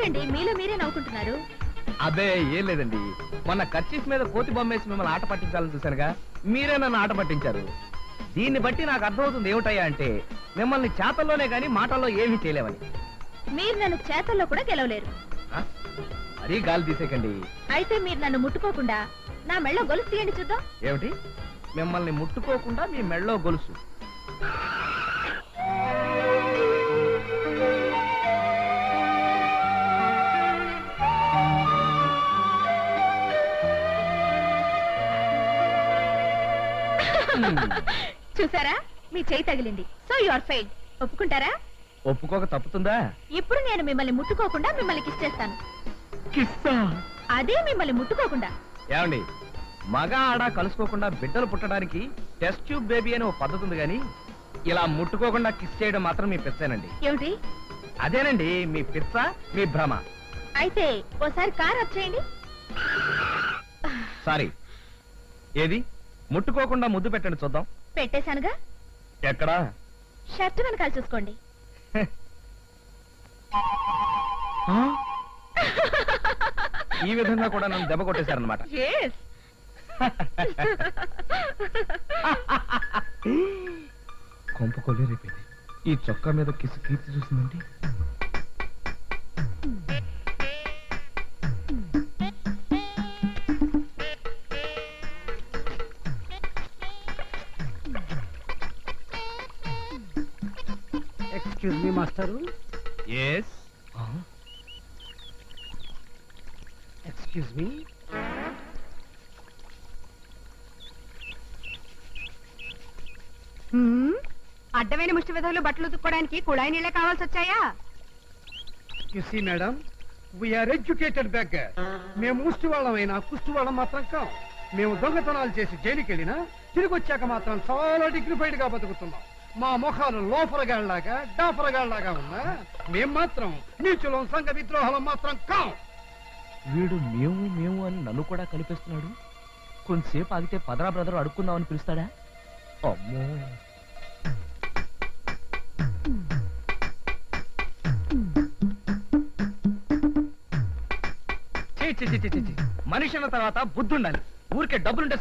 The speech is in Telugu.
ఏమిటండి మీలో మీరే నవ్వుకుంటున్నారు? అదే ఏం లేదండి, మొన్న కర్చీఫ్ మీద కోతి బొమ్మేసి మిమ్మల్ని ఆట పట్టించాలని చూశానుగా, మీరే నన్ను ఆట పట్టించారు. దీన్ని బట్టి నాకు అర్థమవుతుంది ఏమిటయ్యా అంటే, మిమ్మల్ని చేతల్లోనే గాని మాటల్లో ఏమీ చేయలేవని. మీరు నన్ను చేతల్లో కూడా గెలవలేరు. మరీ గాలి తీసేకండి. అయితే మీరు నన్ను ముట్టుకోకుండా నా మెళ్ళో గొలుసు తీయండి చూద్దాం. ఏమిటి? మిమ్మల్ని ముట్టుకోకుండా మీ మెళ్ళో గొలుసు? చూసారా, మీ చేయి తగిలింది. So you are failed. ఒప్పుకుంటారా? ఒప్పుకోక తప్పుతుందా? ఇప్పుడు నేను మిమ్మల్ని ముట్టుకోకుండా మిమ్మల్ని కిస్ చేస్తాను. అదే మిమ్మల్ని ముట్టుకోకుండా. ఏమండి, మగ ఆడ కలుసుకోకుండా బిడ్డలు పుట్టడానికి టెస్ట్ ట్యూబ్ బేబీ అని ఓ పద్ధతి ఉంది, గాని ఇలా ముట్టుకోకుండా కిస్ చేయడం మాత్రం మీ పిచ్చేనండి. ఏమిటి? అదేనండి మీ పిచ్చ, మీ భ్రమ. అయితే ఓసారి కార్ ఆఫ్ చేయండి. సారీ. ఏది? ముట్టుకోకుండా ముద్దు పెట్టండి చూద్దాం. పెట్టేశానుగా. ఎక్కడా? షర్ట్ వెనకాల చూసుకోండి. ఈ విధంగా కూడా నన్ను దెబ్బ కొట్టేశారనమాట. కొంప కొల్లేరైపోయింది. ఈ చొక్కా మీద కిసు కీర్తి చూసిందండి. Excuse me master. Yes. Excuse me. అడ్డమైన ముష్టి విధాలు బట్టలు ఉతుక్కోవడానికి కుళాయి నీళ్ళే కావాల్సి వచ్చాయా? You see madam, we are educated beggar. మేము ముష్టి వాళ్ళమైనా కుష్టి వాళ్ళం మాత్రం కాం. మేము దొంగతనాలు చేసి జైలుకి వెళ్ళినా తిరిగి వచ్చాక మాత్రం చాలా డిగ్నిఫైడ్ గా బతుకుతున్నాం. మా ముఖాలు లోఫరగాళ్లాగా డాఫరగాళ్లాగా ఉన్నా మేం మాత్రం నీచులం, సంఘ విద్రోహాలం మాత్రం కాం. వీడు మేము మేము అని నన్ను కూడా కలిపేస్తున్నాడు. కొంతసేపు ఆగితే పదరా బ్రదర్ అడుక్కుందామని పిలుస్తాడా? అమ్మో. మనిషి అన్న తర్వాత బుద్ధి ఉండాలి. ఊరికే డబ్బులుంటే